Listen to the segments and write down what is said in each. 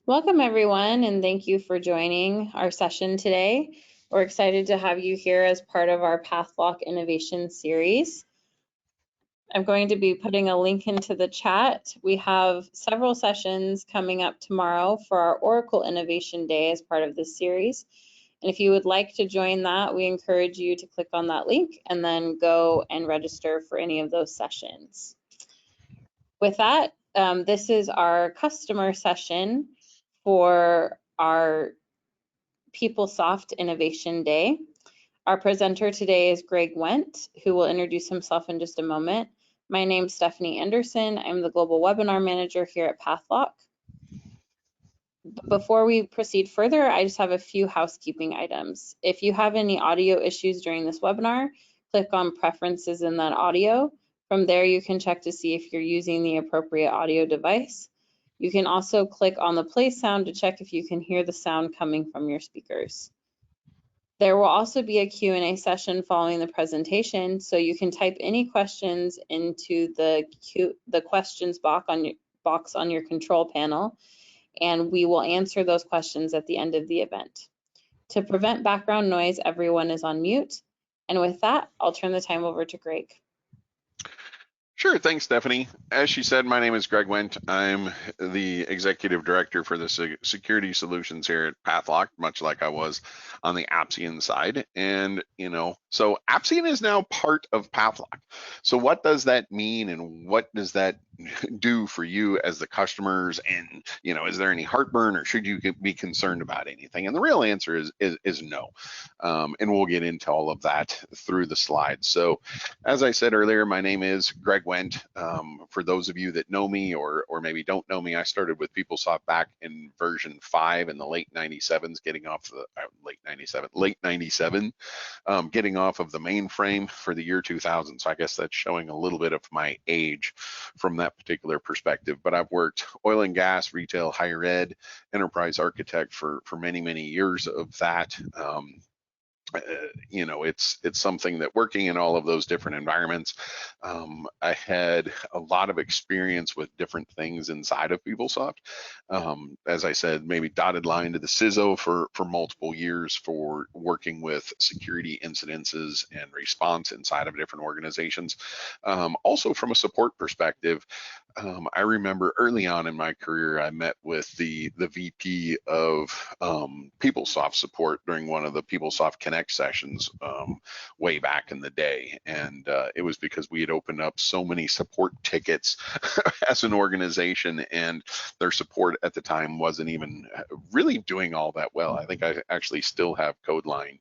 Welcome everyone, and thank you for joining our session today. We're excited to have you here as part of our Pathlock Innovation Series. I'm going to be putting a link into the chat. We have several sessions coming up tomorrow for our Oracle Innovation Day as part of this series. And if you would like to join that, we encourage you to click on that link and then go and register for any of those sessions. With that, this is our customer session for our PeopleSoft Innovation Day. Our presenter today is Greg Wendt, who will introduce himself in just a moment. My name is Stephanie Anderson. I'm the Global Webinar Manager here at Pathlock. Before we proceed further, I just have a few housekeeping items. If you have any audio issues during this webinar, click on Preferences in that audio. From there, you can check to see if you're using the appropriate audio device. You can also click on the play sound to check if you can hear the sound coming from your speakers. There will also be a Q&A session following the presentation, so you can type any questions into the questions box on your control panel, and we will answer those questions at the end of the event. To prevent background noise, everyone is on mute. And with that, I'll turn the time over to Greg. Sure, thanks, Stephanie. As she said, my name is Greg Wendt. I'm the Executive Director for the Security Solutions here at Pathlock, much like I was on the Appsian side. And, so Appsian is now part of Pathlock. So what does that mean, and what does that do for you as the customers? And, is there any heartburn, or should you be concerned about anything? And the real answer is no. And we'll get into all of that through the slides. So as I said earlier, my name is Greg Wendt. For those of you that know me or maybe don't know me, I started with PeopleSoft back in version 5 in the late 97s, getting off the late 97, getting off of the mainframe for the year 2000. So I guess that's showing a little bit of my age from that particular perspective. But I've worked oil and gas, retail, higher ed, enterprise architect for many years of that. It's something that working in all of those different environments, I had a lot of experience with different things inside of PeopleSoft. As I said, maybe dotted line to the CISO for multiple years for working with security incidences and response inside of different organizations. Also from a support perspective, I remember early on in my career, I met with the VP of PeopleSoft support during one of the PeopleSoft Connect sessions way back in the day. And it was because we had opened up so many support tickets as an organization, and their support at the time wasn't even really doing all that well. I think I actually still have code line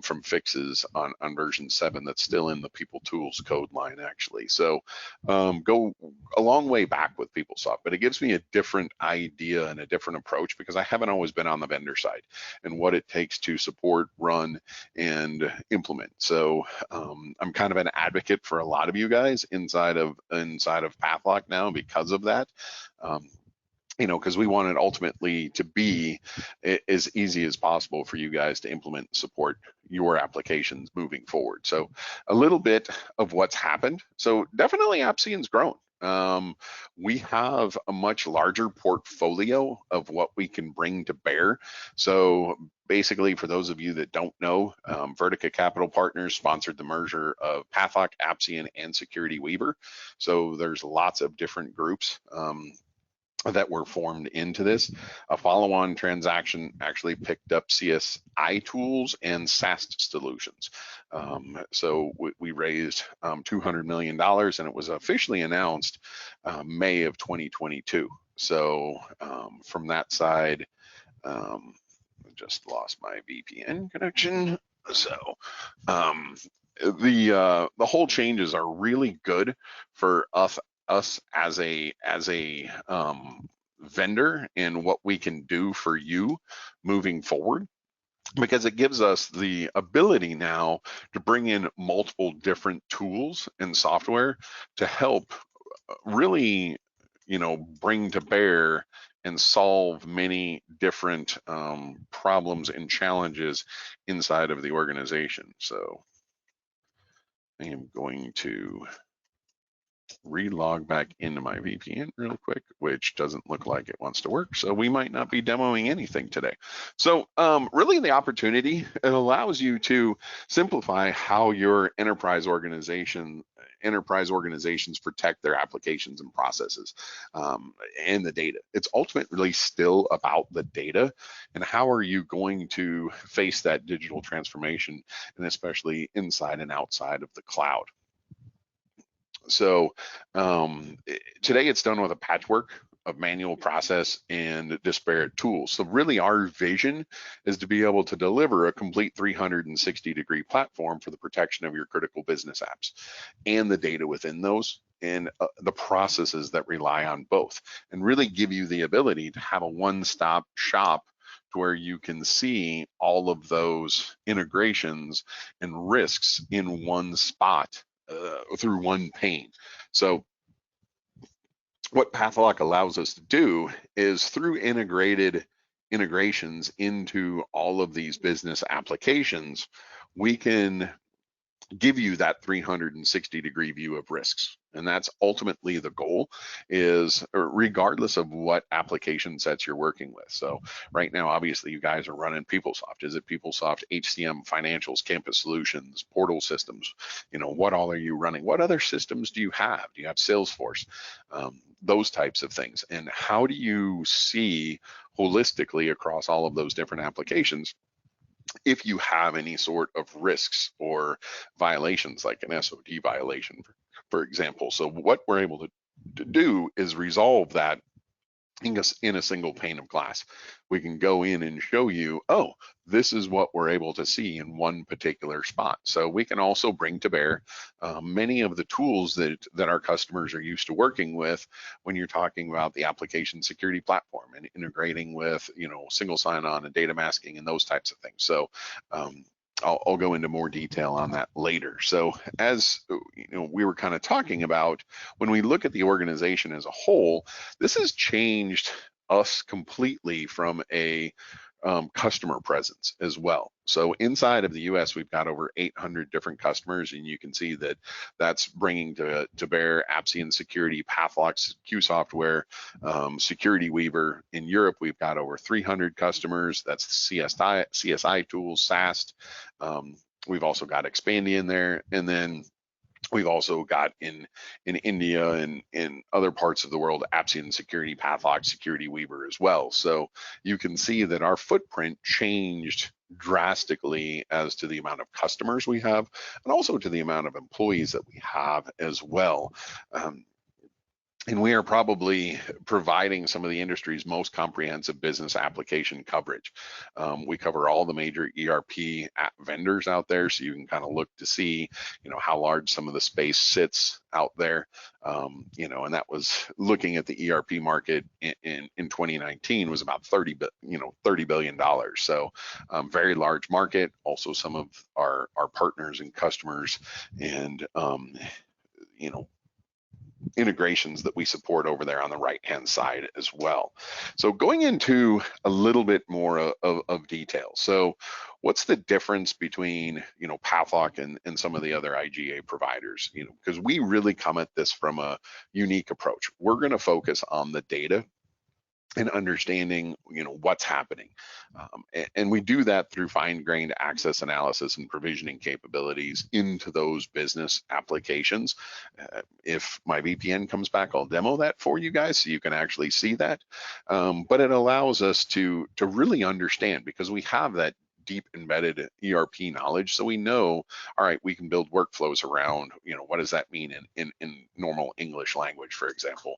from fixes on version 7 that's still in the People Tools code line, actually. So go a long way back with PeopleSoft, but it gives me a different idea and a different approach because I haven't always been on the vendor side and what it takes to support, run, and implement. So I'm kind of an advocate for a lot of you guys inside of Pathlock now because of that. Because we want it ultimately to be as easy as possible for you guys to implement and support your applications moving forward. So a little bit of what's happened. So definitely Appsian's grown. We have a much larger portfolio of what we can bring to bear. So basically, for those of you that don't know, Vertica Capital Partners sponsored the merger of Pathlock, Appsian, and Security Weaver. So there's lots of different groups that were formed into this. A follow-on transaction actually picked up CSI Tools and SAST Solutions. So we raised $200 million, and it was officially announced May of 2022. So from that side, I just lost my VPN connection. So the whole changes are really good for us as a vendor and what we can do for you moving forward, because it gives us the ability now to bring in multiple different tools and software to help really bring to bear and solve many different problems and challenges inside of the organization. So I am going to relog back into my VPN real quick, which doesn't look like it wants to work. So we might not be demoing anything today. So really the opportunity, it allows you to simplify how your enterprise organizations protect their applications and processes and the data. It's ultimately still about the data and how are you going to face that digital transformation, and especially inside and outside of the cloud. So today it's done with a patchwork of manual process and disparate tools. So really our vision is to be able to deliver a complete 360-degree platform for the protection of your critical business apps and the data within those, and the processes that rely on both, and really give you the ability to have a one-stop shop to where you can see all of those integrations and risks in one spot through one pane. So what Pathlock allows us to do is through integrations into all of these business applications, we can give you that 360-degree view of risks. And that's ultimately the goal, is regardless of what application sets you're working with. So right now, obviously you guys are running PeopleSoft. Is it PeopleSoft, HCM, financials, campus solutions, portal systems? What all are you running? What other systems do you have? Do you have Salesforce? Those types of things. And how do you see holistically across all of those different applications if you have any sort of risks or violations, like an SOD violation, for example? So what we're able to do is resolve that in a single pane of glass. We can go in and show you, oh, this is what we're able to see in one particular spot. So we can also bring to bear many of the tools that our customers are used to working with when you're talking about the application security platform and integrating with, single sign-on and data masking and those types of things. So I'll go into more detail on that later. So as we were kind of talking about, when we look at the organization as a whole, this has changed us completely from a customer presence as well. So inside of the US, we've got over 800 different customers, and you can see that that's bringing to bear Appsian security, Pathlock, Q software, Security Weaver. In Europe, we've got over 300 customers. That's CSI tools, SAST. We've also got Expandia in there, and then we've also got in India and in other parts of the world, Appsian security, Pathlock, Security Weaver as well. So you can see that our footprint changed drastically as to the amount of customers we have, and also to the amount of employees that we have as well. And we are probably providing some of the industry's most comprehensive business application coverage. We cover all the major ERP vendors out there, so you can kind of look to see, how large some of the space sits out there. And that was looking at the ERP market in 2019 was about $30 billion. So very large market. Also, some of our partners and customers and integrations that we support over there on the right hand side as well. So going into a little bit more of detail. So what's the difference between Pathlock and some of the other IGA providers? Because we really come at this from a unique approach. We're going to focus on the data and understanding what's happening, and we do that through fine-grained access analysis and provisioning capabilities into those business applications. If my VPN comes back, I'll demo that for you guys so you can actually see that, but it allows us to really understand, because we have that deep embedded ERP knowledge. So we know, all right, we can build workflows around, what does that mean in normal English language, for example.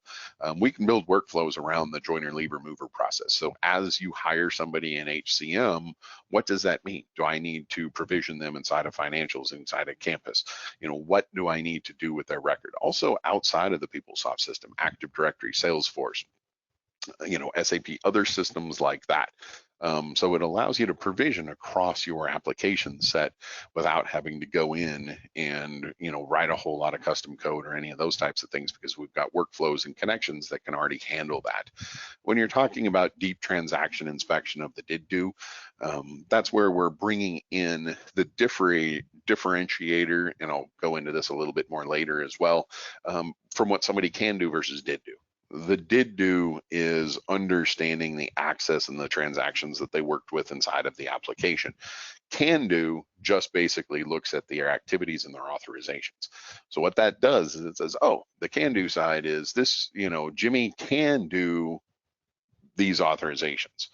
We can build workflows around the joiner, leaver, mover process. So as you hire somebody in HCM, what does that mean? Do I need to provision them inside of financials, inside of campus? What do I need to do with their record? Also outside of the PeopleSoft system, Active Directory, Salesforce, SAP, other systems like that. So it allows you to provision across your application set without having to go in and write a whole lot of custom code or any of those types of things, because we've got workflows and connections that can already handle that. When you're talking about deep transaction inspection of the did do, that's where we're bringing in the differentiator, and I'll go into this a little bit more later as well, from what somebody can do versus did do. The did do is understanding the access and the transactions that they worked with inside of the application. Can do just basically looks at their activities and their authorizations. So what that does is it says, oh, the can do side is this, Jimmy can do these authorizations.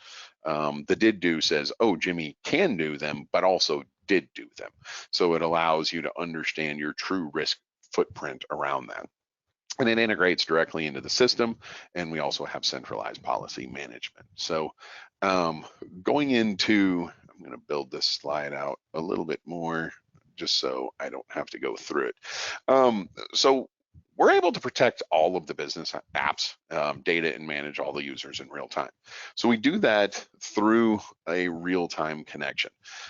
The did do says, oh, Jimmy can do them, but also did do them. So it allows you to understand your true risk footprint around that. And it integrates directly into the system. And we also have centralized policy management. So going into, I'm going to build this slide out a little bit more just so I don't have to go through it. So we're able to protect all of the business apps data and manage all the users in real time. So we do that through a real-time connection.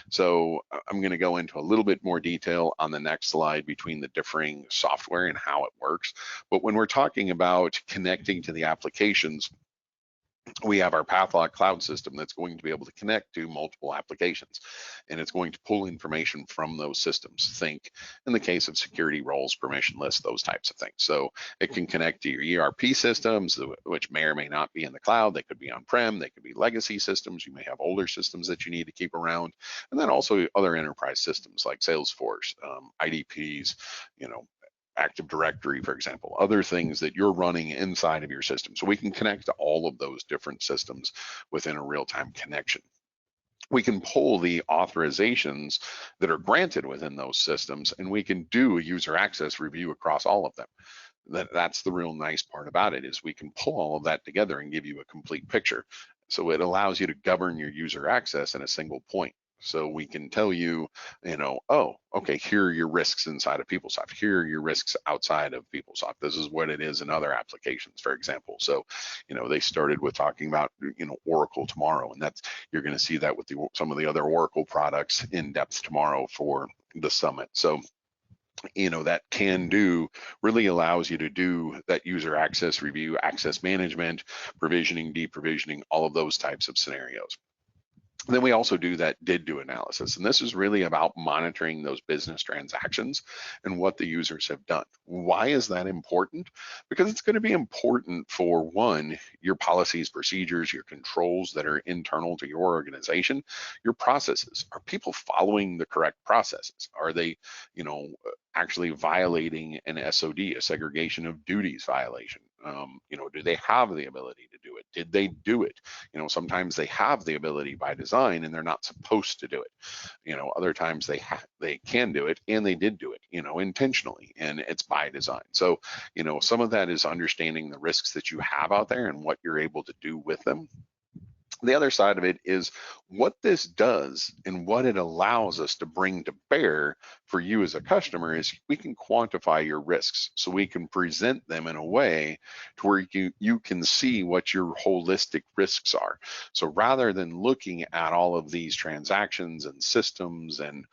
So I'm going to go into a little bit more detail on the next slide between the differing software and how it works. But when we're talking about connecting to the applications, we have our Pathlock cloud system that's going to be able to connect to multiple applications, and it's going to pull information from those systems. Think in the case of security roles, permission lists, those types of things. So it can connect to your ERP systems, which may or may not be in the cloud. They could be on-prem, they could be legacy systems. You may have older systems that you need to keep around, and then also other enterprise systems like Salesforce, IDPs, Active Directory, for example, other things that you're running inside of your system. So we can connect to all of those different systems within a real-time connection. We can pull the authorizations that are granted within those systems, and we can do a user access review across all of them. That's the real nice part about it, is we can pull all of that together and give you a complete picture. So it allows you to govern your user access in a single point. So we can tell you, oh, okay, here are your risks inside of PeopleSoft. Here are your risks outside of PeopleSoft. This is what it is in other applications, for example. So, they started with talking about, Oracle tomorrow, and you're going to see that with some of the other Oracle products in depth tomorrow for the summit. So, that can do really allows you to do that user access review, access management, provisioning, deprovisioning, all of those types of scenarios. Then we also do that did do analysis, and this is really about monitoring those business transactions and what the users have done. Why is that important? Because it's going to be important for, one, your policies, procedures, your controls that are internal to your organization, your processes. Are people following the correct processes? Are they, actually violating an SOD, a segregation of duties violation? Do they have the ability to do it? Did they do it? Sometimes they have the ability by design and they're not supposed to do it. Other times they can do it and they did do it, intentionally, and it's by design. So, some of that is understanding the risks that you have out there and what you're able to do with them. The other side of it is what this does and what it allows us to bring to bear for you as a customer is we can quantify your risks. So we can present them in a way to where you can see what your holistic risks are. So rather than looking at all of these transactions and systems and,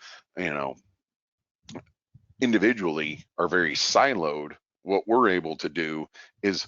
individually are very siloed, what we're able to do is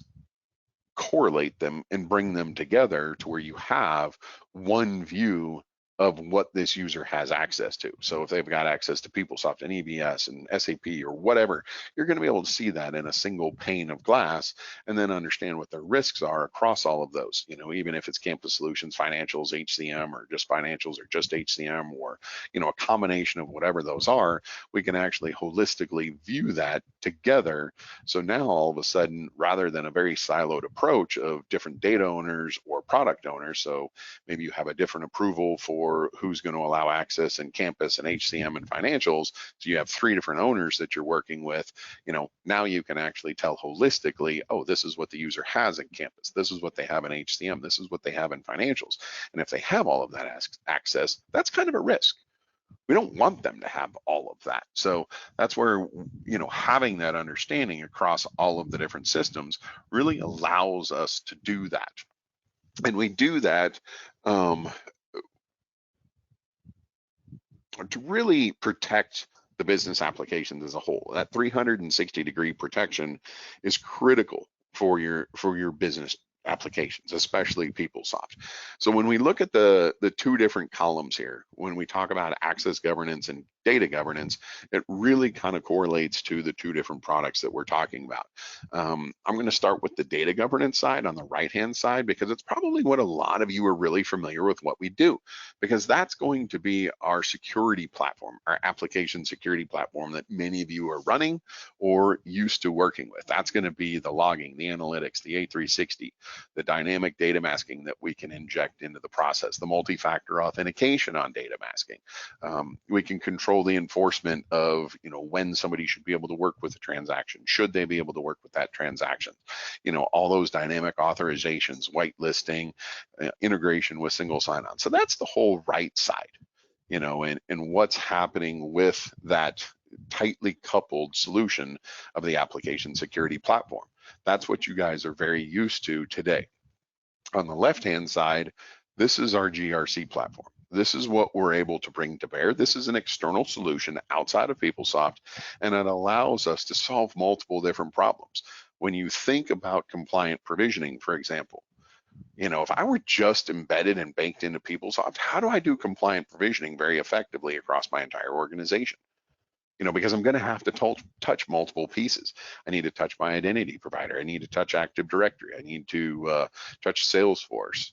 correlate them and bring them together to where you have one view of what this user has access to. So if they've got access to PeopleSoft and EBS and SAP or whatever, you're going to be able to see that in a single pane of glass and then understand what their risks are across all of those. Even if it's Campus Solutions, Financials, HCM, or just Financials or just HCM, or a combination of whatever those are, we can actually holistically view that together. So now all of a sudden, rather than a very siloed approach of different data owners or product owners, so maybe you have a different approval for who's going to allow access in Campus and HCM and Financials, so you have 3 different owners that you're working with. Now you can actually tell holistically, oh, this is what the user has in Campus, this is what they have in HCM, this is what they have in Financials. And if they have all of that access, that's kind of a risk. We don't want them to have all of that. So that's where, having that understanding across all of the different systems really allows us to do that. And we do that to really protect the business applications as a whole. That 360-degree protection is critical for your business applications, especially PeopleSoft. So when we look at the 2 different columns here, when we talk about access governance and data governance, it really kind of correlates to the two different products that we're talking about. I'm going to start with the data governance side on the right-hand side, because it's probably what a lot of you are really familiar with what we do, because that's going to be our security platform, our application security platform that many of you are running or used to working with. That's going to be the logging, the analytics, the A360, the dynamic data masking that we can inject into the process, the multi-factor authentication on data masking. We can control the enforcement of, when somebody should be able to work with a transaction, should they be able to work with that transaction, all those dynamic authorizations, whitelisting, integration with single sign-on. So that's the whole right side, and what's happening with that tightly coupled solution of the application security platform. That's what you guys are very used to today. On the left-hand side, this is our GRC platform. This is what we're able to bring to bear. This is an external solution outside of PeopleSoft, and it allows us to solve multiple different problems. When you think about compliant provisioning, for example, if I were just embedded and baked into PeopleSoft, how do I do compliant provisioning very effectively across my entire organization? Because I'm going to have to touch multiple pieces. I need to touch my identity provider. I need to touch Active Directory. I need to touch Salesforce,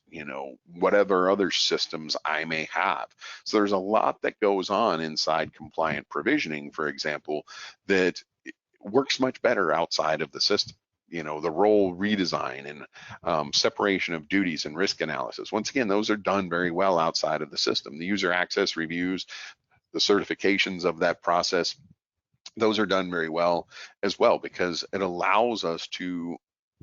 whatever other systems I may have. So there's a lot that goes on inside compliant provisioning, for example, that works much better outside of the system. The role redesign and separation of duties and risk analysis. Once again, those are done very well outside of the system. The user access reviews, the certifications of that process, those are done very well as well, because it allows us to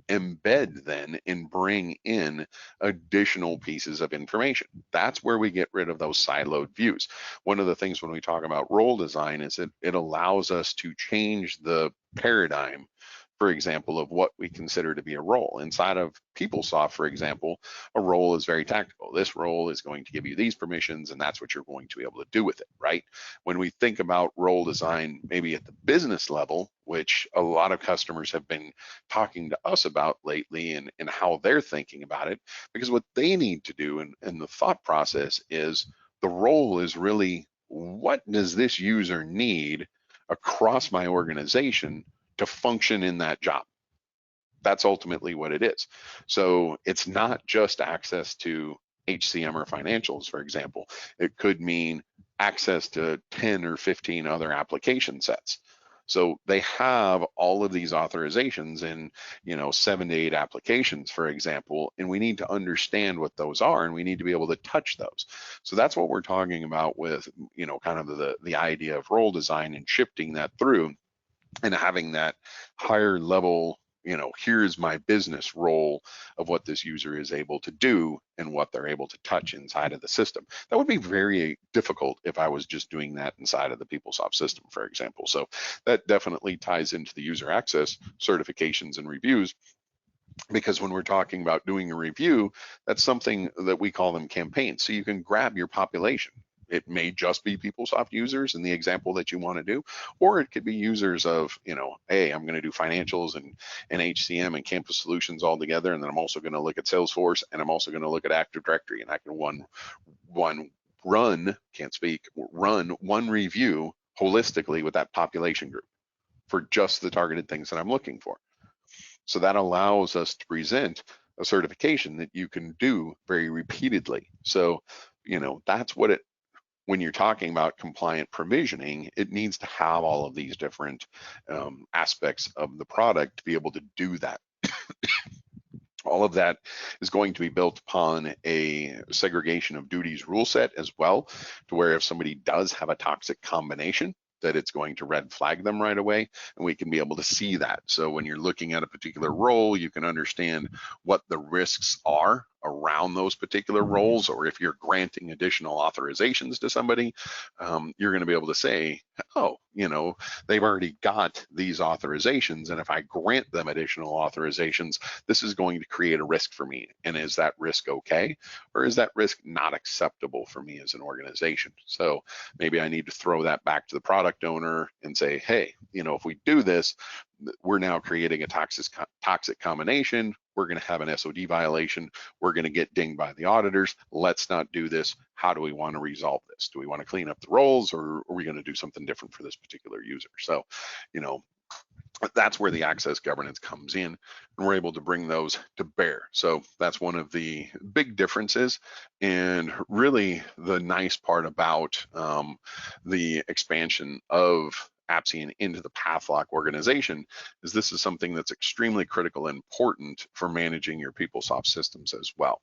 embed then and bring in additional pieces of information. That's where we get rid of those siloed views. One of the things when we talk about role design is it allows us to change the paradigm, for example, of what we consider to be a role. Inside of PeopleSoft, for example, a role is very tactical. This role is going to give you these permissions, and that's what you're going to be able to do with it, right? When we think about role design, maybe at the business level, which a lot of customers have been talking to us about lately, and how they're thinking about it, because what they need to do in the thought process is the role is really, what does this user need across my organization to function in that job? That's ultimately what it is. So it's not just access to HCM or financials, for example. It could mean access to 10 or 15 other application sets. So they have all of these authorizations in, 7 to 8 applications, for example, and we need to understand what those are, and we need to be able to touch those. So that's what we're talking about with, kind of the idea of role design and shifting that through and having that higher level, here's my business role of what this user is able to do and what they're able to touch inside of the system. That would be very difficult if I was just doing that inside of the PeopleSoft system, for example. So that definitely ties into the user access certifications and reviews, because when we're talking about doing a review, that's something that we call them campaigns. So you can grab your population. It may just be PeopleSoft users in the example that you want to do, or it could be users of, hey, I'm going to do financials and HCM and campus solutions all together, and then I'm also going to look at Salesforce, and I'm also going to look at Active Directory, and I can run one review holistically with that population group for just the targeted things that I'm looking for. So that allows us to present a certification that you can do very repeatedly. So, that's what it, when you're talking about compliant provisioning, it needs to have all of these different aspects of the product to be able to do that. All of that is going to be built upon a segregation of duties rule set as well, to where if somebody does have a toxic combination, that it's going to red flag them right away, and we can be able to see that. So when you're looking at a particular role, you can understand what the risks are around those particular roles, or if you're granting additional authorizations to somebody, you're going to be able to say, oh, they've already got these authorizations, and if I grant them additional authorizations, this is going to create a risk for me. And is that risk okay, or is that risk not acceptable for me as an organization? So maybe I need to throw that back to the product owner and say, hey, if we do this, we're now creating a toxic combination. we're going to have an SOD violation, we're going to get dinged by the auditors, let's not do this. How do we want to resolve this? Do we want to clean up the roles, or are we going to do something different for this particular user? So, that's where the access governance comes in, and we're able to bring those to bear. So that's one of the big differences, and really the nice part about the expansion of Appsian into the Pathlock organization is this is something that's extremely critical and important for managing your PeopleSoft systems as well.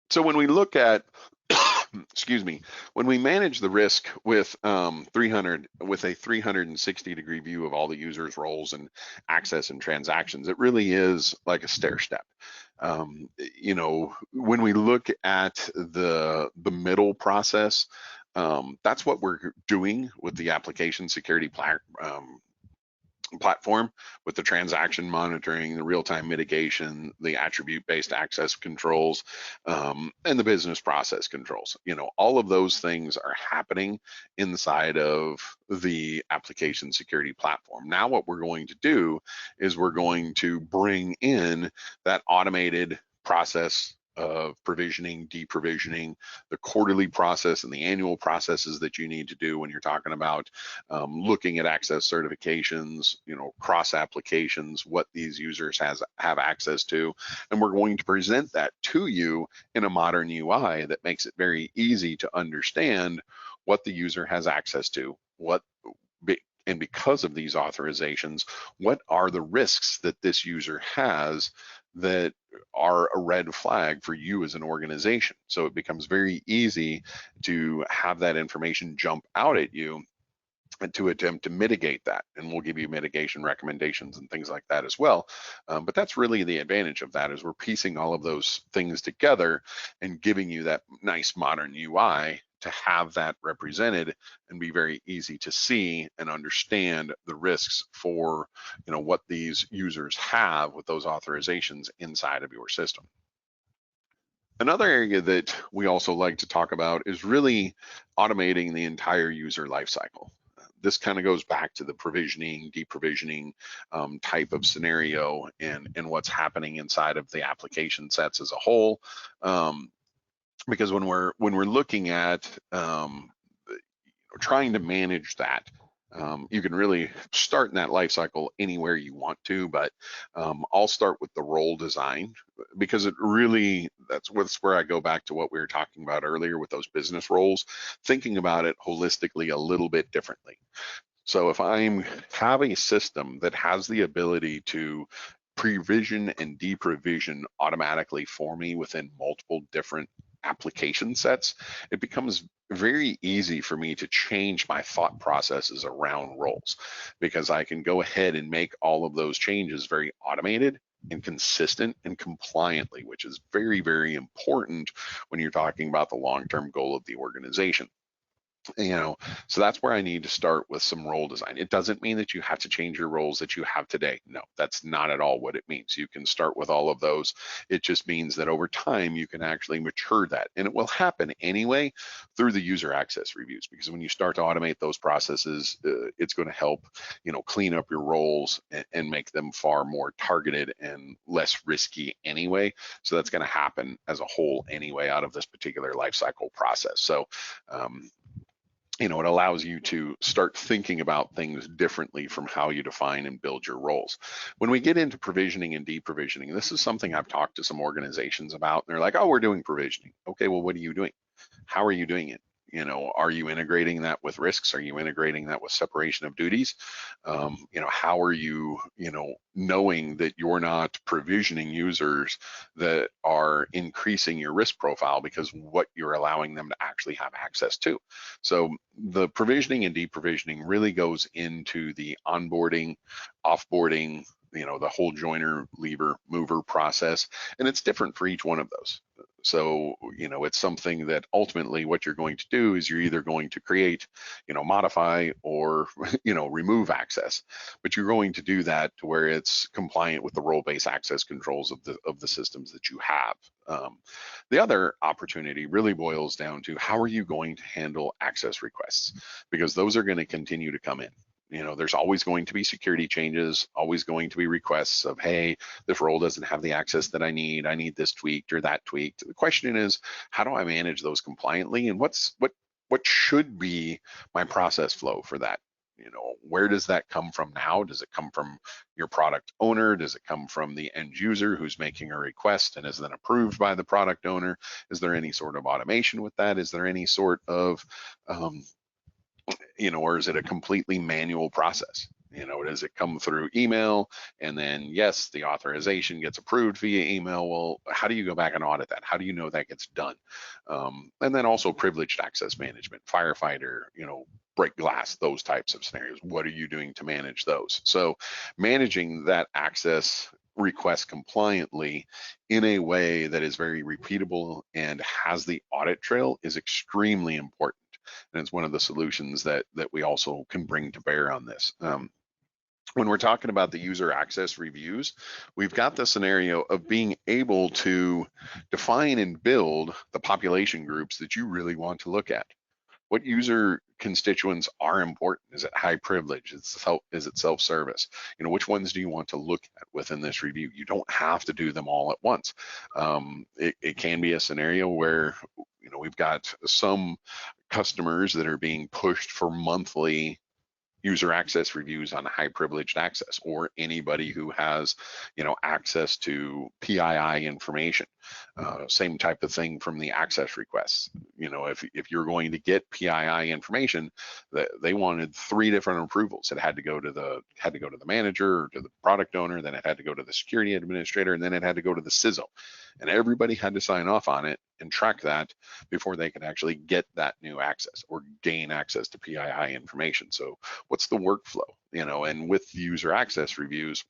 So when we look at excuse me, when we manage the risk with a 360-degree view of all the users' roles and access and transactions, it really is like a stair step. When we look at the middle process, that's what we're doing with the application security platform, with the transaction monitoring, the real-time mitigation, the attribute-based access controls, and the business process controls. All of those things are happening inside of the application security platform. Now what we're going to do is we're going to bring in that automated process of provisioning, deprovisioning, the quarterly process and the annual processes that you need to do when you're talking about looking at access certifications, cross applications, what these users have access to. And we're going to present that to you in a modern UI that makes it very easy to understand what the user has access to, and because of these authorizations, what are the risks that this user has that are a red flag for you as an organization. So it becomes very easy to have that information jump out at you and to attempt to mitigate that. And we'll give you mitigation recommendations and things like that as well. But that's really the advantage of that, is we're piecing all of those things together and giving you that nice modern UI to have that represented and be very easy to see and understand the risks for what these users have with those authorizations inside of your system. Another area that we also like to talk about is really automating the entire user lifecycle. This kind of goes back to the provisioning, deprovisioning type of scenario and what's happening inside of the application sets as a whole. Because when we're looking at trying to manage that, you can really start in that life cycle anywhere you want to, but I'll start with the role design, because that's where I go back to what we were talking about earlier with those business roles, thinking about it holistically a little bit differently. So if I have a system that has the ability to provision and deprovision automatically for me within multiple different application sets, it becomes very easy for me to change my thought processes around roles, because I can go ahead and make all of those changes very automated and consistent and compliantly, which is very, very important when you're talking about the long-term goal of the organization. So that's where I need to start with some role design. It doesn't mean that you have to change your roles that you have today. No, that's not at all what it means. You can start with all of those. It just means that over time you can actually mature that, and it will happen anyway through the user access reviews, because when you start to automate those processes, it's going to help clean up your roles and make them far more targeted and less risky anyway. So that's going to happen as a whole anyway out of this particular lifecycle process. So it allows you to start thinking about things differently from how you define and build your roles. When we get into provisioning and deprovisioning, this is something I've talked to some organizations about, and they're like, oh, we're doing provisioning. Okay, well, what are you doing? How are you doing it? Are you integrating that with risks? Are you integrating that with separation of duties? How are you, knowing that you're not provisioning users that are increasing your risk profile because what you're allowing them to actually have access to? So the provisioning and deprovisioning really goes into the onboarding, offboarding, the whole joiner, leaver, mover process, and it's different for each one of those. So, it's something that ultimately what you're going to do is you're either going to create, modify or, remove access, but you're going to do that to where it's compliant with the role-based access controls of the systems that you have. The other opportunity really boils down to how are you going to handle access requests, because those are going to continue to come in. There's always going to be security changes, always going to be requests of, hey, this role doesn't have the access that I need this tweaked or that tweaked. The question is, how do I manage those compliantly, and what should be my process flow for that? Where does that come from now? Does it come from your product owner? Does it come from the end user who's making a request and is then approved by the product owner? Is there any sort of automation with that? Is there any sort of or is it a completely manual process? Does it come through email and then, yes, the authorization gets approved via email? Well, how do you go back and audit that? How do you know that gets done? And then also privileged access management, firefighter, break glass, those types of scenarios. What are you doing to manage those? So managing that access request compliantly in a way that is very repeatable and has the audit trail is extremely important. And it's one of the solutions that we also can bring to bear on this. When we're talking about the user access reviews, we've got the scenario of being able to define and build the population groups that you really want to look at. What user constituents are important? Is it high privilege? Is it self-service? Which ones do you want to look at within this review? You don't have to do them all at once. It can be a scenario where we've got some customers that are being pushed for monthly user access reviews on high privileged access, or anybody who has access to PII information. Same type of thing from the access requests. If you're going to get PII information, they wanted 3 different approvals. It had to go to the manager or to the product owner, then it had to go to the security administrator, and then it had to go to the CISO. And everybody had to sign off on it and track that before they could actually get that new access or gain access to PII information. So what's the workflow? And with user access reviews,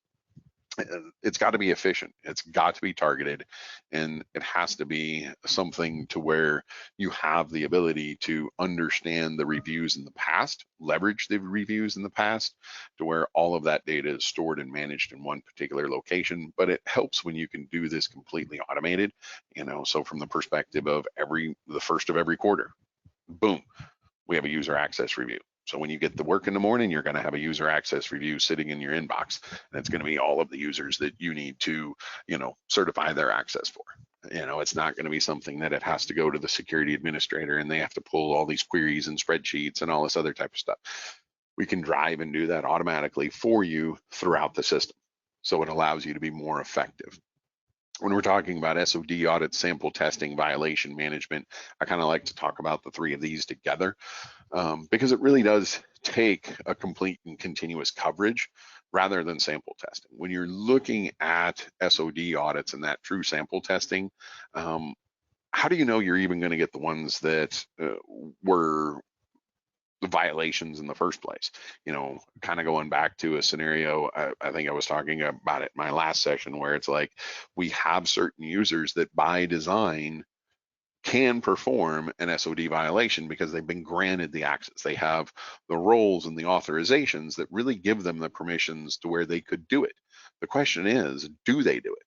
it's got to be efficient, it's got to be targeted, and it has to be something to where you have the ability to understand the reviews in the past, leverage the reviews in the past, to where all of that data is stored and managed in one particular location. But it helps when you can do this completely automated. So from the perspective of the first of every quarter, boom, we have a user access review. So when you get to work in the morning, you're going to have a user access review sitting in your inbox, and it's going to be all of the users that you need to, certify their access for. It's not going to be something that it has to go to the security administrator and they have to pull all these queries and spreadsheets and all this other type of stuff. We can drive and do that automatically for you throughout the system. So it allows you to be more effective. When we're talking about SOD audit, sample testing, violation management, I kind of like to talk about the 3 of these together, because it really does take a complete and continuous coverage rather than sample testing. When you're looking at SOD audits and that true sample testing, how do you know you're even going to get the ones that were the violations in the first place? Kind of going back to a scenario, I think I was talking about it in my last session, where it's like we have certain users that by design can perform an SOD violation because they've been granted the access. They have the roles and the authorizations that really give them the permissions to where they could do it. The question is, do they do it?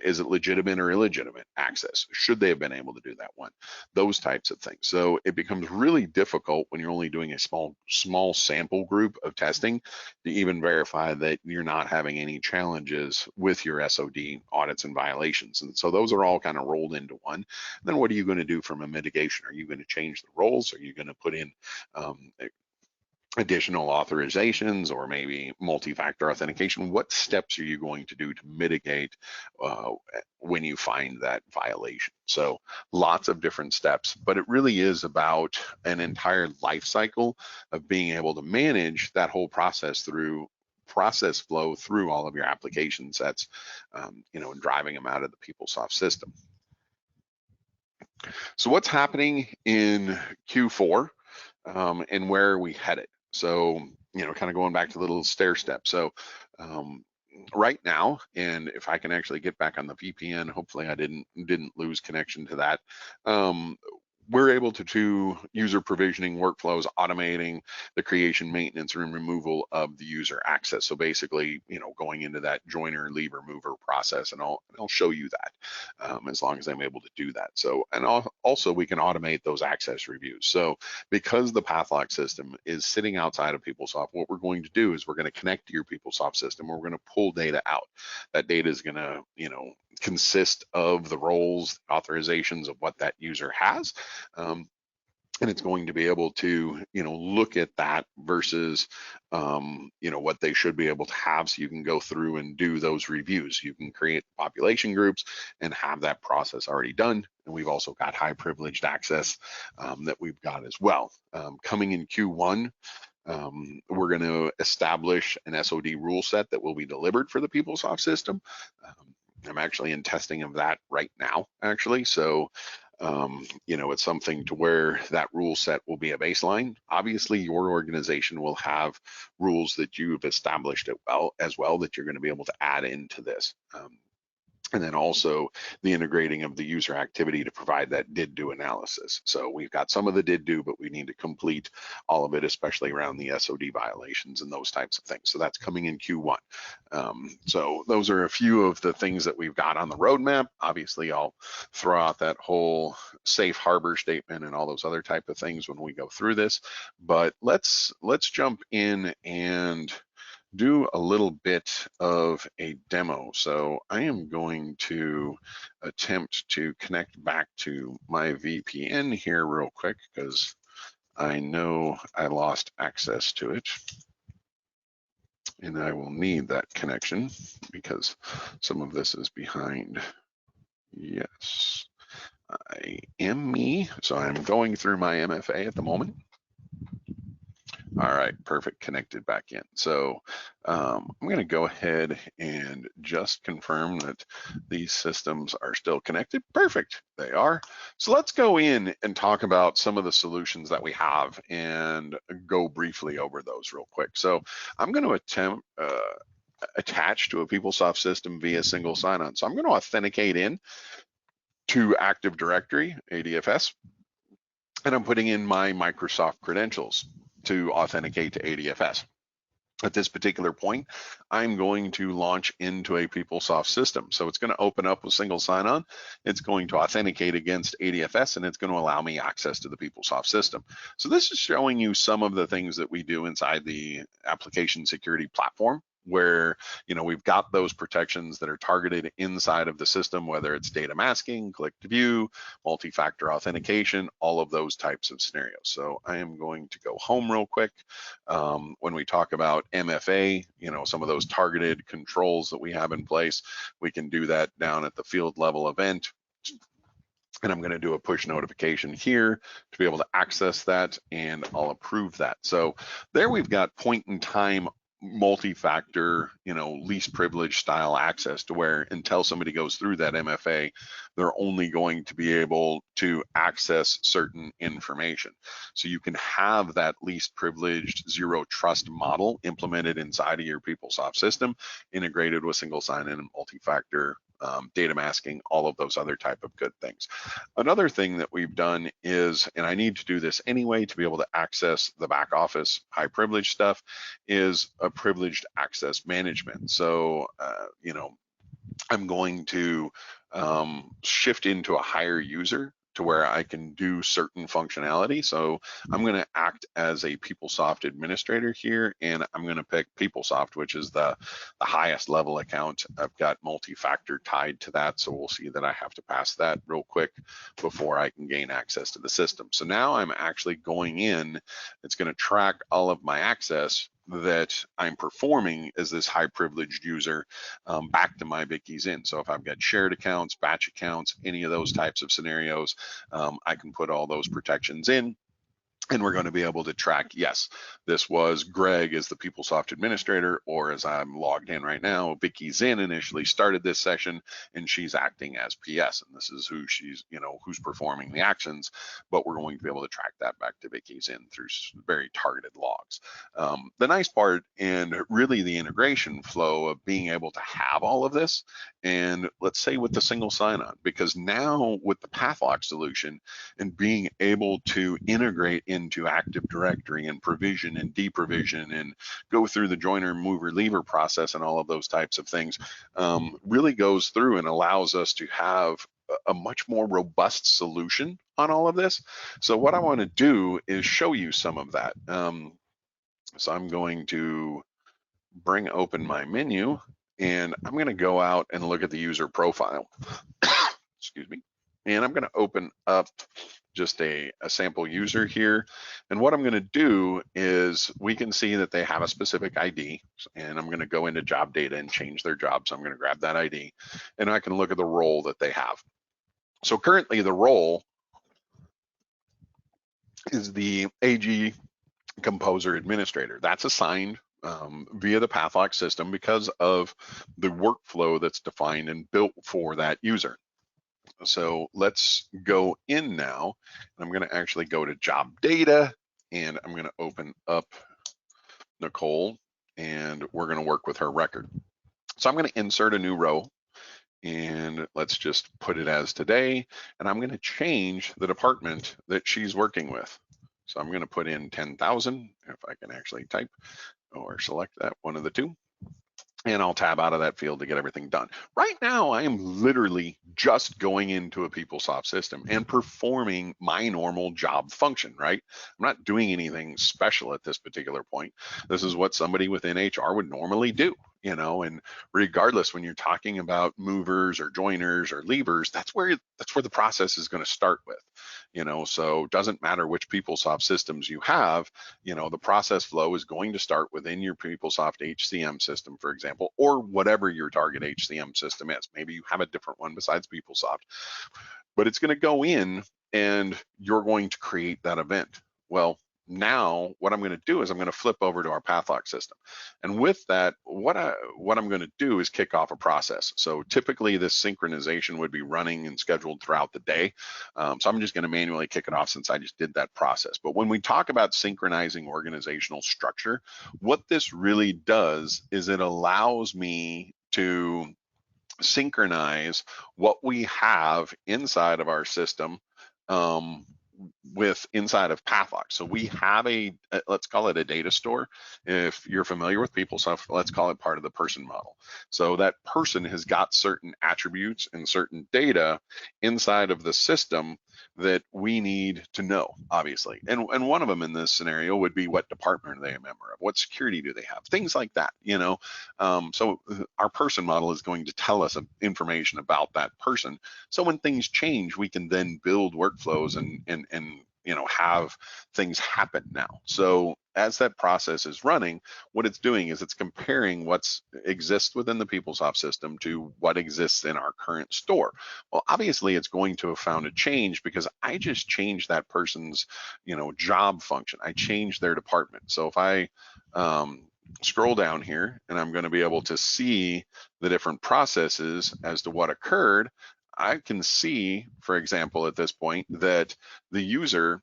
Is it legitimate or illegitimate access? Should they have been able to do that one? Those types of things. So it becomes really difficult when you're only doing a small sample group of testing to even verify that you're not having any challenges with your SOD audits and violations. And so those are all kind of rolled into one. Then what are you going to do from a mitigation? Are you going to change the roles? Are you going to put in additional authorizations or maybe multi-factor authentication? What steps are you going to do to mitigate when you find that violation? So lots of different steps, but it really is about an entire life cycle of being able to manage that whole process flow through all of your application sets, and driving them out of the PeopleSoft system. So what's happening in Q4 and where are we headed? So, kind of going back to the little stair step. So right now, and if I can actually get back on the VPN, hopefully I didn't lose connection to that. we're able to do user provisioning workflows, automating the creation, maintenance, and removal of the user access. So basically, going into that joiner, leaver, mover process, and I'll show you that as long as I'm able to do that. So, and also we can automate those access reviews. So because the Pathlock system is sitting outside of PeopleSoft, what we're going to do is we're going to connect to your PeopleSoft system. We're going to pull data out. That data is going to, consist of the roles, authorizations of what that user has. And it's going to be able to, look at that versus, what they should be able to have. So you can go through and do those reviews. You can create population groups and have that process already done. And we've also got high privileged access that we've got as well. Coming in Q1, we're going to establish an SOD rule set that will be delivered for the PeopleSoft system. I'm actually in testing of that right now, actually. So, it's something to where that rule set will be a baseline. Obviously, your organization will have rules that you've established as well that you're going to be able to add into this. And then also the integrating of the user activity to provide that did do analysis. So we've got some of the did do, but we need to complete all of it, especially around the SOD violations and those types of things. So that's coming in Q1. So those are a few of the things that we've got on the roadmap. Obviously, I'll throw out that whole safe harbor statement and all those other type of things when we go through this. But let's jump in and do a little bit of a demo. So I am going to attempt to connect back to my VPN here real quick because I know I lost access to it. And I will need that connection because some of this is behind. Yes, I am me. So I'm going through my MFA at the moment. All right, perfect, connected back in. So I'm gonna go ahead and just confirm that these systems are still connected. Perfect, they are. So let's go in and talk about some of the solutions that we have and go briefly over those real quick. So I'm gonna attempt attach to a PeopleSoft system via single sign-on. So I'm gonna authenticate in to Active Directory, ADFS, and I'm putting in my Microsoft credentials to authenticate to ADFS. At this particular point, I'm going to launch into a PeopleSoft system. So it's going to open up with single sign-on. It's going to authenticate against ADFS, and it's going to allow me access to the PeopleSoft system. So this is showing you some of the things that we do inside the application security platform, where we've got those protections that are targeted inside of the system, whether it's data masking, click to view, multi-factor authentication, all of those types of scenarios. So I am going to go home real quick. When we talk about MFA, some of those targeted controls that we have in place, we can do that down at the field level event. And I'm going to do a push notification here to be able to access that, and I'll approve that. So there we've got point in time multi-factor, least privilege style access, to where until somebody goes through that MFA, they're only going to be able to access certain information. So you can have that least privileged zero trust model implemented inside of your PeopleSoft system, integrated with single sign-in and multi-factor data masking, all of those other type of good things. Another thing that we've done is, and I need to do this anyway to be able to access the back office high privilege stuff, is a privileged access management. So, I'm going to shift into a higher user to where I can do certain functionality. So I'm going to act as a PeopleSoft administrator here, and I'm going to pick PeopleSoft, which is the highest level account. I've got multi-factor tied to that, so we'll see that I have to pass that real quick before I can gain access to the system. So now I'm actually going in, it's going to track all of my access that I'm performing as this high privileged user back to my Vicky's in. So if I've got shared accounts, batch accounts, any of those types of scenarios, I can put all those protections in. And we're going to be able to track, yes, this was Greg as the PeopleSoft administrator, or as I'm logged in right now, Vicki Zinn initially started this session and she's acting as PS. And this is who she's, who's performing the actions, but we're going to be able to track that back to Vicki Zinn through very targeted logs. The nice part and really the integration flow of being able to have all of this, and let's say with the single sign-on, because now with the Pathlock solution and being able to integrate into Active Directory and provision and deprovision and go through the joiner, mover, leaver process and all of those types of things, really goes through and allows us to have a much more robust solution on all of this. So what I want to do is show you some of that. So I'm going to bring open my menu and I'm going to go out and look at the user profile. Excuse me. And I'm going to open up just a sample user here. And what I'm going to do is we can see that they have a specific ID, and I'm going to go into job data and change their job. So I'm going to grab that ID and I can look at the role that they have. So currently the role is the AG Composer Administrator. That's assigned via the Pathlock system because of the workflow that's defined and built for that user. So let's go in now. I'm going to actually go to job data and I'm going to open up Nicole and we're going to work with her record. So I'm going to insert a new row and let's just put it as today. And I'm going to change the department that she's working with. So I'm going to put in 10,000 if I can actually type or select that, one of the two. And I'll tab out of that field to get everything done. Right now, I am literally just going into a PeopleSoft system and performing my normal job function, right? I'm not doing anything special at this particular point. This is what somebody within HR would normally do, and regardless, when you're talking about movers or joiners or leavers, that's where the process is going to start with, so it doesn't matter which PeopleSoft systems you have, the process flow is going to start within your PeopleSoft HCM system, for example, or whatever your target HCM system is. Maybe you have a different one besides PeopleSoft, but it's going to go in and you're going to create that event. Well, now what I'm going to do is I'm going to flip over to our Pathlock system. And with that, what I'm going to do is kick off a process. So typically this synchronization would be running and scheduled throughout the day. So I'm just going to manually kick it off since I just did that process. But when we talk about synchronizing organizational structure, what this really does is it allows me to synchronize what we have inside of our system with inside of Pathlock. So we have let's call it a data store. If you're familiar with PeopleSoft, let's call it part of the person model. So that person has got certain attributes and certain data inside of the system that we need to know, obviously. And one of them in this scenario would be what department are they a member of? What security do they have? Things like that, So our person model is going to tell us information about that person. So when things change, we can then build workflows and have things happen now. So as that process is running, what it's doing is it's comparing what exists within the PeopleSoft system to what exists in our current store. Well, obviously it's going to have found a change because I just changed that person's, job function. I changed their department. So if I scroll down here and I'm going to be able to see the different processes as to what occurred, I can see, for example, at this point that the user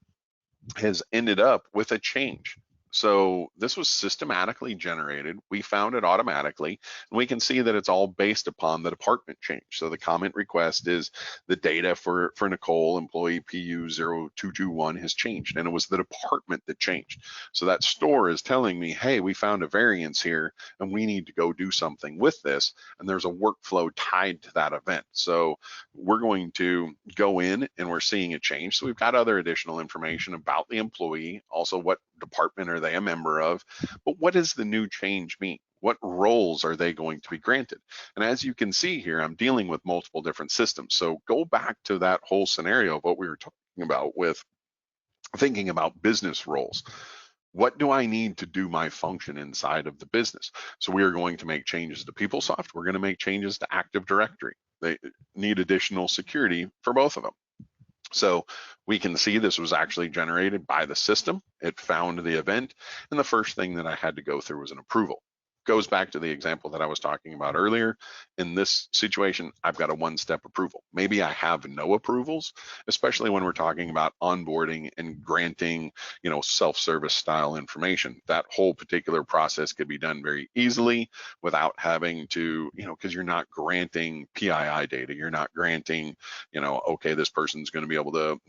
has ended up with a change. So this was systematically generated. We found it automatically, and we can see that it's all based upon the department change. So the comment request is the data for Nicole, employee PU0221 has changed, and it was the department that changed. So that store is telling me, hey, we found a variance here, and we need to go do something with this, and there's a workflow tied to that event. So we're going to go in, and we're seeing a change. So we've got other additional information about the employee, also what department are they a member of, but what does the new change mean? What roles are they going to be granted? And as you can see here, I'm dealing with multiple different systems. So go back to that whole scenario of what we were talking about with thinking about business roles. What do I need to do my function inside of the business? So we are going to make changes to PeopleSoft. We're going to make changes to Active Directory. They need additional security for both of them. So we can see this was actually generated by the system. It found the event, and the first thing that I had to go through was an approval. Goes back to the example that I was talking about earlier. In this situation, I've got a one-step approval. Maybe I have no approvals, especially when we're talking about onboarding and granting, self-service style information. That whole particular process could be done very easily without having to, because you're not granting PII data, you're not granting, okay, this person's going to be able to,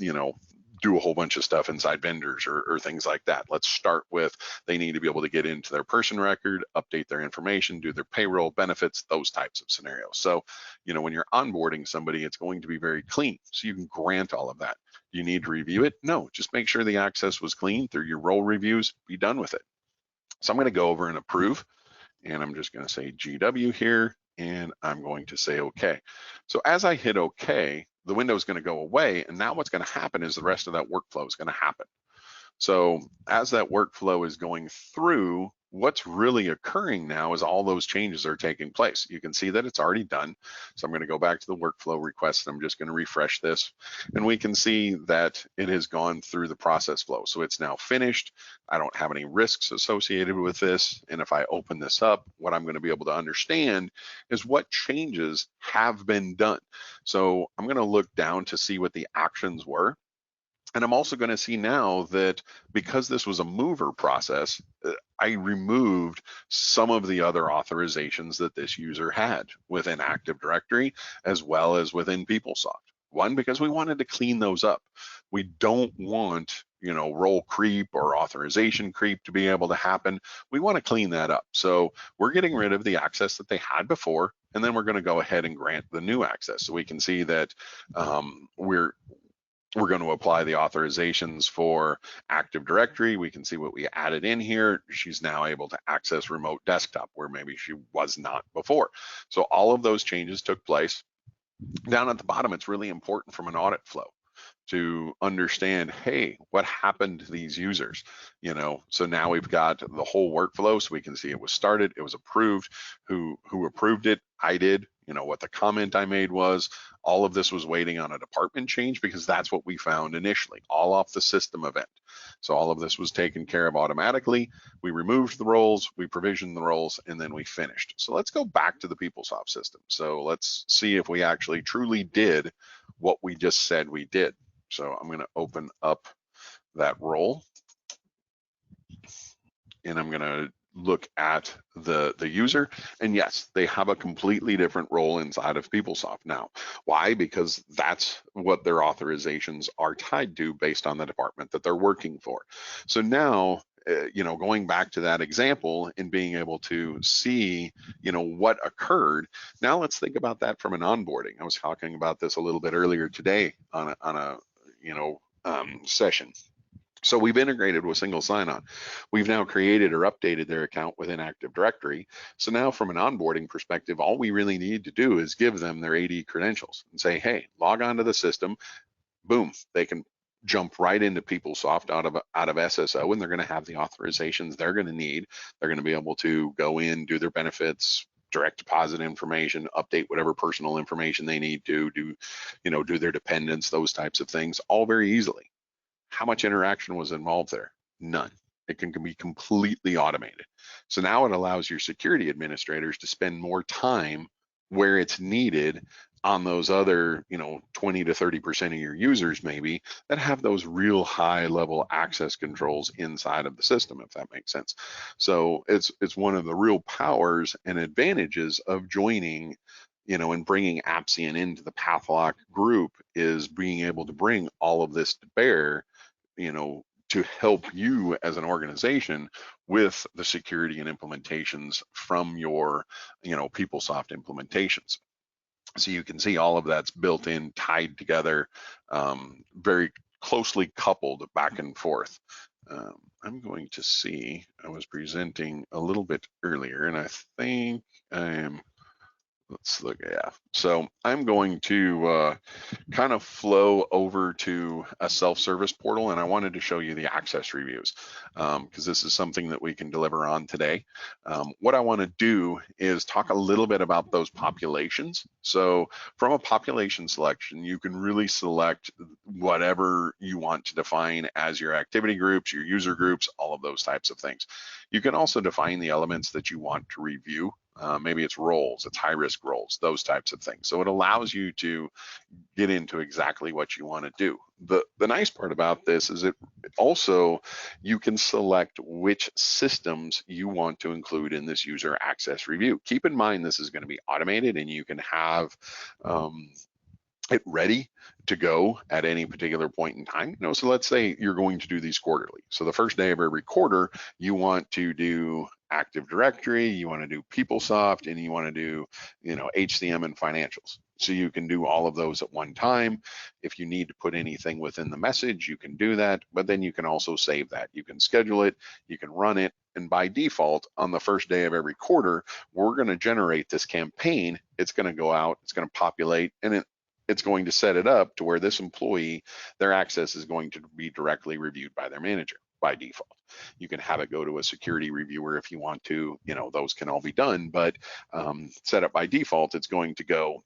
do a whole bunch of stuff inside vendors or things like that. Let's start with they need to be able to get into their person record, update their information, do their payroll, benefits, those types of scenarios. So, when you're onboarding somebody, it's going to be very clean. So you can grant all of that. You need to review it? No, just make sure the access was clean through your role reviews, be done with it. So I'm going to go over and approve, and I'm just going to say GW here, and I'm going to say OK. So as I hit OK, the window is going to go away, and now what's going to happen is the rest of that workflow is going to happen. So as that workflow is going through, what's really occurring now is all those changes are taking place. You can see that it's already done. So I'm going to go back to the workflow request. I'm just going to refresh this, and we can see that it has gone through the process flow. So it's now finished. I don't have any risks associated with this. And if I open this up, what I'm going to be able to understand is what changes have been done. So I'm going to look down to see what the actions were. And I'm also going to see now that because this was a mover process, I removed some of the other authorizations that this user had within Active Directory as well as within PeopleSoft. One, because we wanted to clean those up. We don't want, role creep or authorization creep to be able to happen. We want to clean that up. So we're getting rid of the access that they had before, and then we're going to go ahead and grant the new access. So we can see that we're going to apply the authorizations for Active Directory. We can see what we added in here. She's now able to access remote desktop where maybe she was not before. So all of those changes took place. Down at the bottom, it's really important from an audit flow to understand, hey, what happened to these users? So now we've got the whole workflow, so we can see it was started, it was approved, who approved it, I did, what the comment I made was. All of this was waiting on a department change because that's what we found initially, all off the system event. So all of this was taken care of automatically. We removed the roles, we provisioned the roles, and then we finished. So let's go back to the PeopleSoft system. So let's see if we actually truly did what we just said we did. So I'm going to open up that role, and I'm going to look at the user, and yes, they have a completely different role inside of PeopleSoft now. Why? Because that's what their authorizations are tied to based on the department that they're working for. So now, going back to that example and being able to see, what occurred. Now let's think about that from an onboarding. I was talking about this a little bit earlier today on a session. So we've integrated with single sign-on. We've now created or updated their account within Active Directory. So now from an onboarding perspective, all we really need to do is give them their AD credentials and say, hey, log on to the system. Boom, they can jump right into PeopleSoft out of SSO, and they're going to have the authorizations they're going to need. They're going to be able to go in, do their benefits, direct deposit information, update whatever personal information they need to do, do their dependents, those types of things, all very easily. How much interaction was involved there? None. It can be completely automated. So now it allows your security administrators to spend more time where it's needed on those other, 20 to 30% of your users maybe that have those real high level access controls inside of the system, if that makes sense. So it's one of the real powers and advantages of joining, and bringing Appsian into the Pathlock group is being able to bring all of this to bear, to help you as an organization with the security and implementations from your, PeopleSoft implementations. So you can see all of that's built in, tied together, very closely coupled back and forth. I'm going to see, I was presenting a little bit earlier, and I think I am let's look, yeah. So I'm going to kind of flow over to a self-service portal, and I wanted to show you the access reviews because this is something that we can deliver on today. What I want to do is talk a little bit about those populations. So from a population selection, you can really select whatever you want to define as your activity groups, your user groups, all of those types of things. You can also define the elements that you want to review. Maybe it's roles, it's high risk roles, those types of things. So it allows you to get into exactly what you want to do. The nice part about this is it also, you can select which systems you want to include in this user access review. Keep in mind, this is going to be automated and you can have it ready to go at any particular point in time. So let's say you're going to do these quarterly. So the first day of every quarter, you want to do Active Directory, you want to do PeopleSoft, and you want to do, HCM and financials. So you can do all of those at one time. If you need to put anything within the message, you can do that, but then you can also save that. You can schedule it, you can run it, and by default, on the first day of every quarter, we're going to generate this campaign. It's going to go out, it's going to populate, and it's going to set it up to where this employee, their access is going to be directly reviewed by their manager by default. You can have it go to a security reviewer if you want to, those can all be done, but set up by default, it's going to go,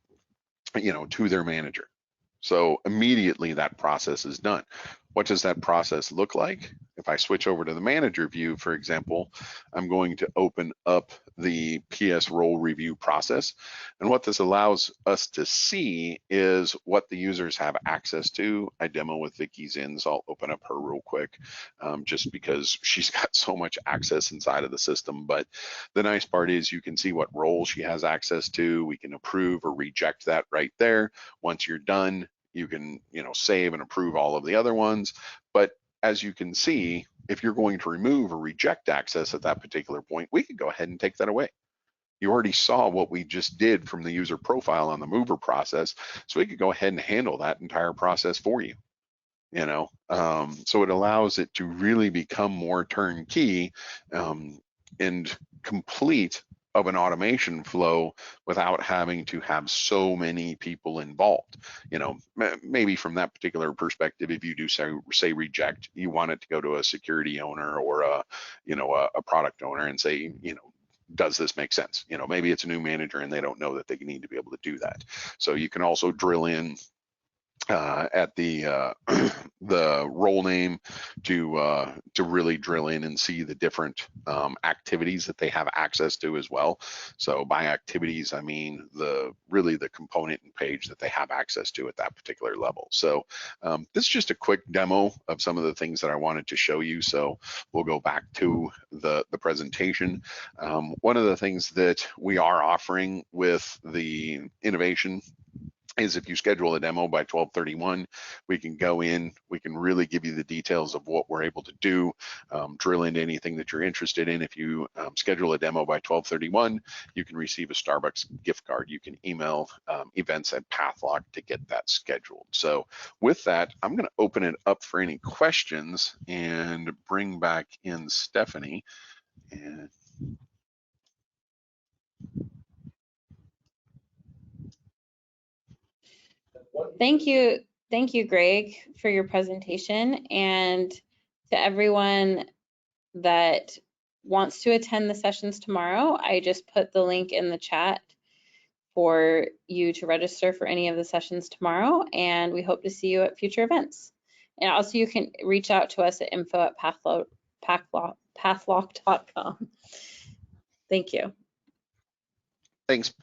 to their manager. So immediately that process is done. What does that process look like? If I switch over to the manager view, for example, I'm going to open up the PS role review process. And what this allows us to see is what the users have access to. I demo with Vicky's in, so I'll open up her real quick just because she's got so much access inside of the system. But the nice part is you can see what role she has access to. We can approve or reject that right there. Once you're done, you can, save and approve all of the other ones. But as you can see, if you're going to remove or reject access at that particular point, we can go ahead and take that away. You already saw what we just did from the user profile on the mover process. So we could go ahead and handle that entire process for you. So it allows it to really become more turnkey and complete of an automation flow without having to have so many people involved. Maybe from that particular perspective, if you do say reject, you want it to go to a security owner or a product owner and say, does this make sense? Maybe it's a new manager and they don't know that they need to be able to do that. So you can also drill in at the the role name to really drill in and see the different activities that they have access to as well. So by activities, I mean the component and page that they have access to at that particular level. So this is just a quick demo of some of the things that I wanted to show you. So we'll go back to the presentation. One of the things that we are offering with the innovation is if you schedule a demo by 12/31, we can go in, we can really give you the details of what we're able to do, drill into anything that you're interested in. If you schedule a demo by 12/31, you can receive a Starbucks gift card. You can email events@Pathlock to get that scheduled. So with that, I'm going to open it up for any questions and bring back in Stephanie. And Thank you, Greg, for your presentation. And to everyone that wants to attend the sessions tomorrow, I just put the link in the chat for you to register for any of the sessions tomorrow, and we hope to see you at future events. And also you can reach out to us at info@pathlock.com. Thank you. thanks.